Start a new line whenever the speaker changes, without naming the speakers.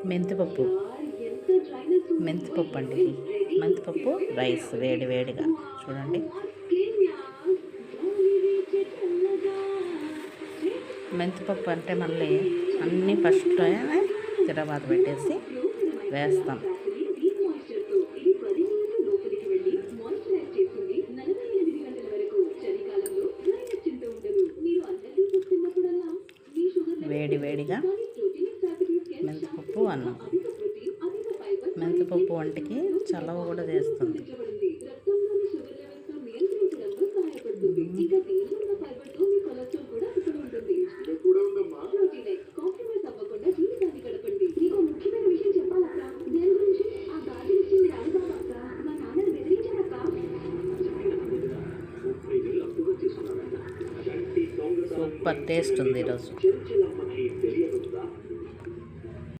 మెంతిపప్పు మెంతిపప్పు అండి. మెంతిపప్పు రైస్ వేడి వేడిగా చూడండి. మెంతిపప్పు అంటే మళ్ళీ అన్నీ ఫస్ట్లోనే తిరగబాత పెట్టేసి వేస్తాం. వేడి వేడిగా మెంతిపప్పు అన్నం. మెంతిపప్పు వంటికి చలవ కూడా చేస్తుంది. సూపర్ టేస్ట్ ఉంది ఈరోజు.